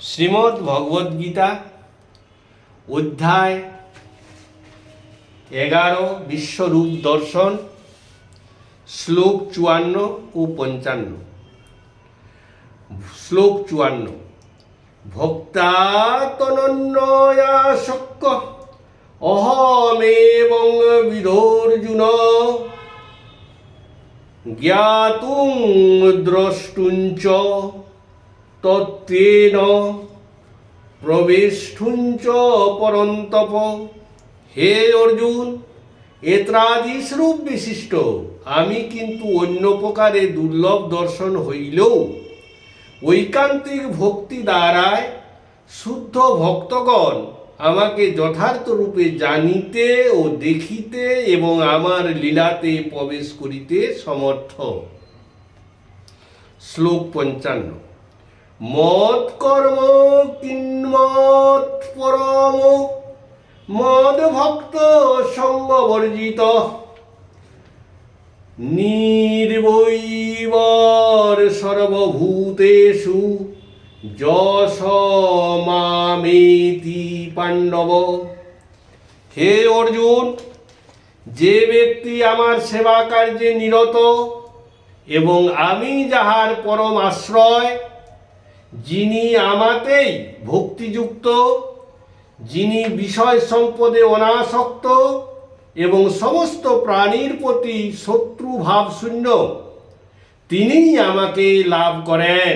শ্রীমদ্ ভগবদ্গীতা অধ্যায় 11 বিশ্বরূপ দর্শন শ্লোক 54 ও 55। শ্লোক 54। ভক্তাতনন্যয়াসক্ত অহমেবং বিদোর্জুন জ্ঞাতুং দ্রষ্টুঞ্চ তত্ত্বেন প্রবেষ্টুঞ্চ পরন্তপ। হে অর্জুন, এত্রাদি স্বরূপ বিশিষ্ট আমি কিন্তু অন্য প্রকারে দুর্লভ দর্শন হইলেও ঐকান্তিক ভক্তি দ্বারায় শুদ্ধ ভক্তগণ আমাকে যথার্থ রূপে জানিতে ও দেখিতে এবং আমার লীলাতে প্রবেশ করিতে সমর্থ। শ্লোক 55। মদ কর্ম কিন্মত পরম মদ ভক্ত সঙ্গবর্জিত নির্বৈবর সর্বভূতেষু যশ মামেতি পাণ্ডব। হে অর্জুন, যে ব্যক্তি আমার সেবা কার্যে নিরত এবং আমি যাহার পরম আশ্রয়, যিনি আমাতেই ভক্তিযুক্ত, যিনি বিষয় সম্পদে অনাসক্ত এবং সমস্ত প্রাণীর প্রতি শত্রুভাব শূন্য, তিনিই আমাকে লাভ করেন।